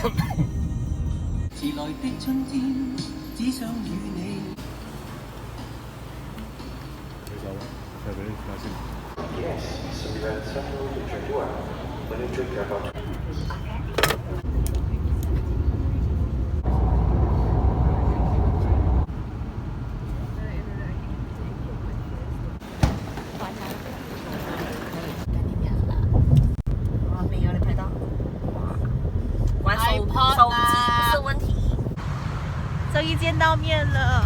迟来的春天，只想与你。Yes, so we had several to drink well. When you drink about手机不是问题。终于见到面了。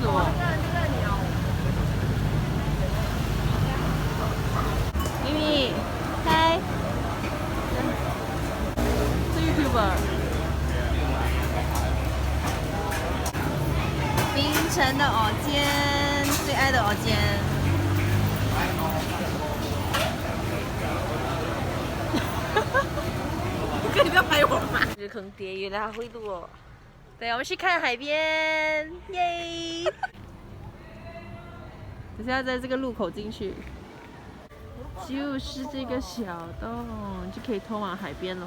是我。咪咪，嗨。是 YouTuber。冰城的蚵煎，最爱的蚵煎。可以不要拍我吗？这坑爹，原来还会录哦。对，我们去看海边，耶！只是要在这个路口进去，就是这个小洞，就可以通往海边喽。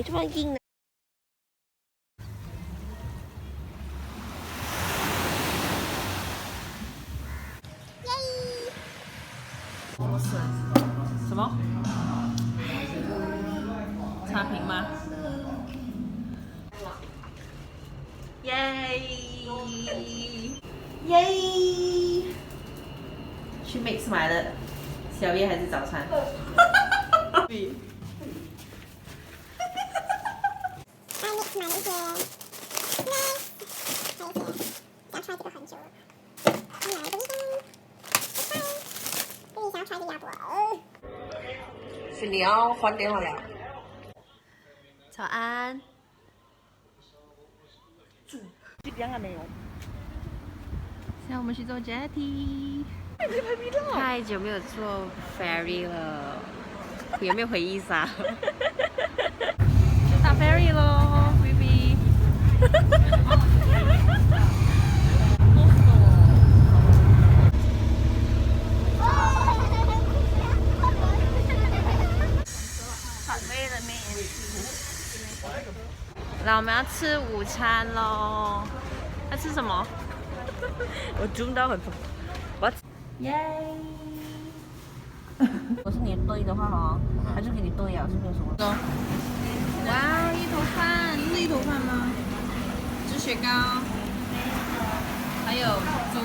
这么硬呢？什么？差评吗？耶！耶！去 Mix 买了宵夜还是早餐？对。买了一些，想 try 这个很久了。买了个想 try 个鸭脖。是你要换电话了。早安。这边还没有。现在我们去坐 jetty。太久没有坐 ferry 了，有没有回忆杀？就搭 ferry 咯 ，baby。来，我们要吃午餐喽。要吃什么？我 zoom 到很多。我耶！我是你的队的话哦，他就给你队啊，是没有什么。哇，芋头饭，这是芋头饭吗？吃雪糕，还有猪。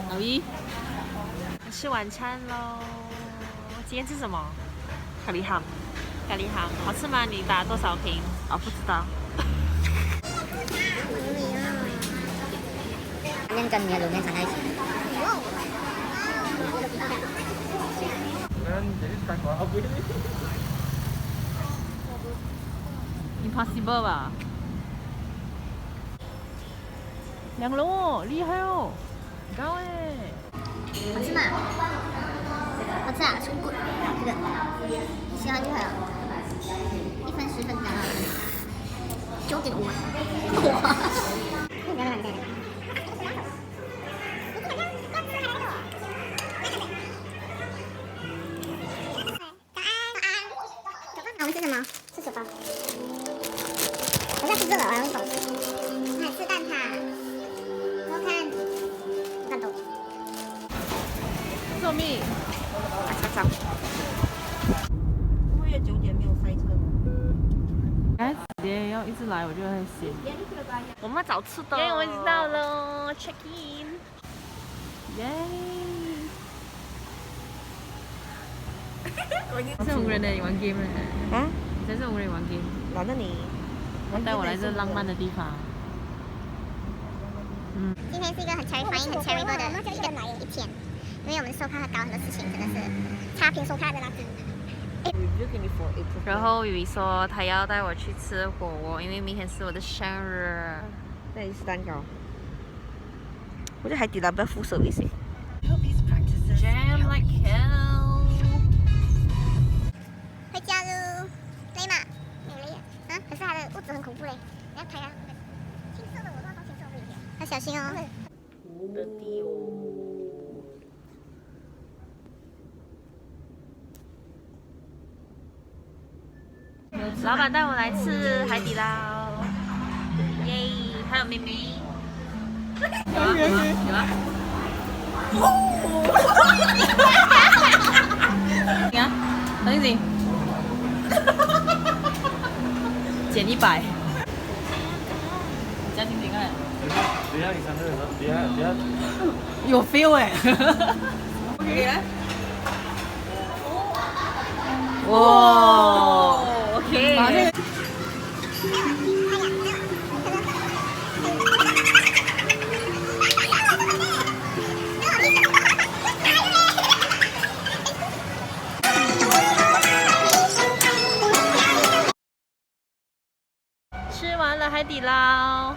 老一，吃晚餐喽。今天吃什么？咖喱ham。咖喱ham好吃吗？你打多少瓶？哦，不知道。面跟你的卤面掺在一起。Impossible 吧？2楼，厉害哦！高哎！好吃吗？好吃啊，很贵。这个，你喜欢就好了。1分10分这样9.5。哇！你要哪里带的？我们吃什么？吃手包。我要吃这个，我要用手吃。还吃蛋挞。然后看蛋豆。寿命。超。会不会9点没有塞车？哎，姐要一直来，我就很闲。我们要找吃的。耶，我知道了 ，check in。耶！你才是红人呢，你玩 game 呢？啊？你才是红人玩 game。难道你？带我来这浪漫的地方。今天是一个很 terrifying、很 terrible 的一天，因为我们收看搞很多事情，真的是差评收看的垃圾。然后雨怡说她要带我去吃火锅，因为明天是我的生日。那你吃蛋糕。我觉得海底捞比较full service。Jam like hell。回家喽，累吗？没有累啊。可是它的屋子很恐怖嘞，你要拍啊。青色的我都要放青色位置，要小心哦。的地哦。老板带我来吃海底捞，耶！还有妹妹。有啊有啊。你看，冷静。减100。加听听看。等一下你上车的时候，等一下。有 feel 哎。OK 来。哇 ，OK。吃完了海底捞，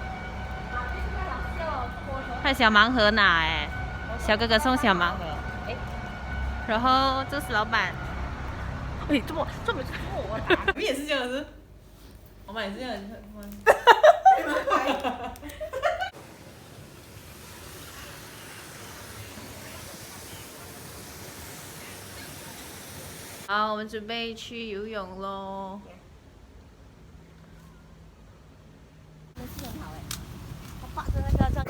还有小盲盒拿哎，小哥哥送小盲盒，然后这是老板。哎，这么我啦。我们也是这样子，我们也是这样子。好，我们准备去游泳喽。没事很好哎，我把着那个这样。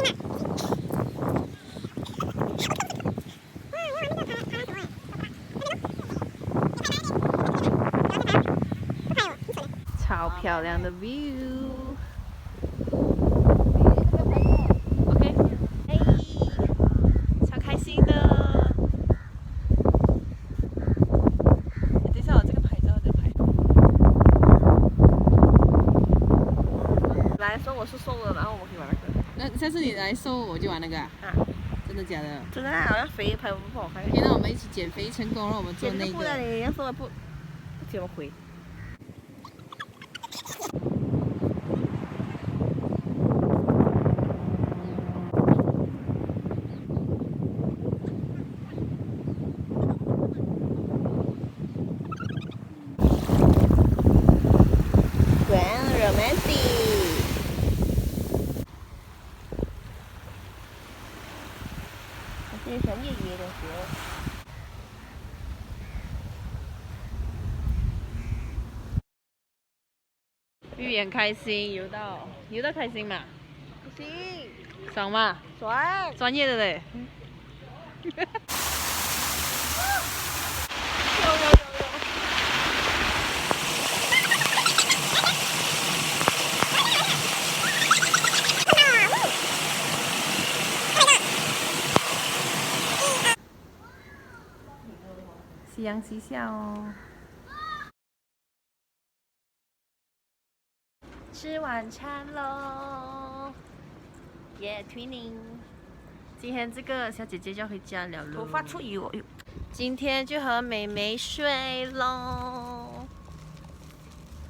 超漂亮的 view。OK， 嘿，超开心的。等一下，我这个拍照再拍。来说我是瘦了，然后我们可以玩那个。那下次你来瘦，我就玩那个啊？真的假的？真的啊，好像肥拍不好看。OK，那我们一起减肥成功，让我们做那个。不然你要说不怎么回？这是夜夜的学。玉言开心，游到开心嘛？不行，爽嘛？爽。专业的嘞。有。夕阳西下哦。吃晚餐喽，耶 ，Twinning。今天这个小姐姐就要回家了喽。头发出油。今天就和妹妹睡喽。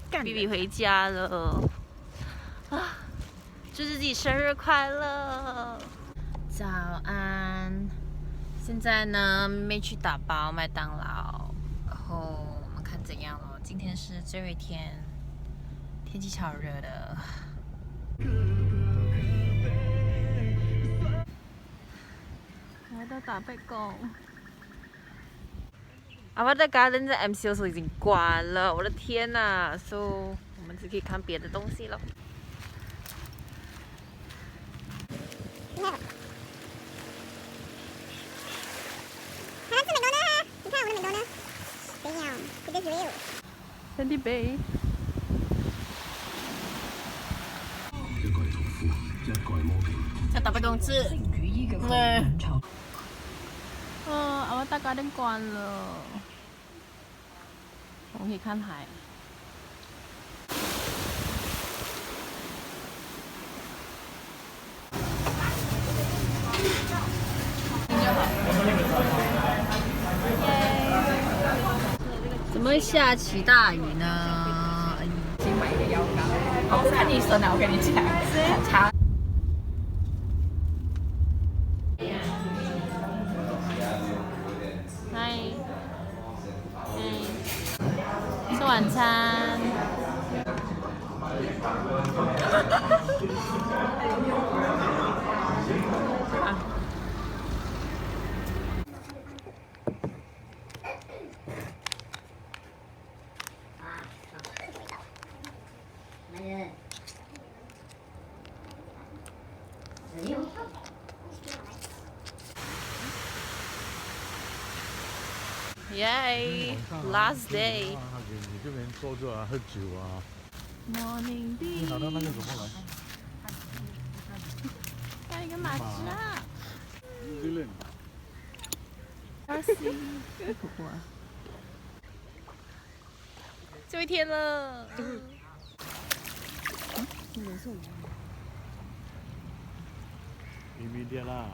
B B 回家了。啊，祝自己生日快乐。早安。现在呢，妹妹去打包麦当劳，然后我们看怎样咯。今天是最后一天，天气超热的。我在打背工。Avada Garden 在 MCO 时候已经关了，我的天呐！ So 我们只可以看别的东西了。Sandy Bay。在打背工吃。Avada Garden 关了，我们可以看海。在下起大雨呢。先买一个腰杆，我不看医生啊，我跟你讲，查。嗨，吃晚餐。耶 ，last day。你这边坐着啊，喝酒啊。Morning 你拿到那个什么来？干一个马子啊！对了。Mercy， 太可怖了。最后一天了。immediate 啦。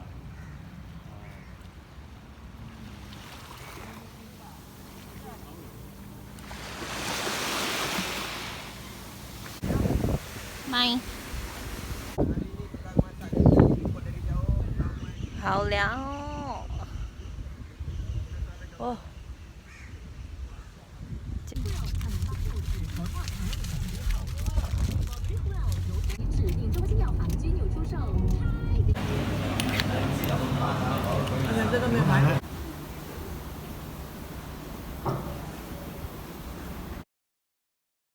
麦。好凉哦。哦。指定中心药行均有出售。这个没有买。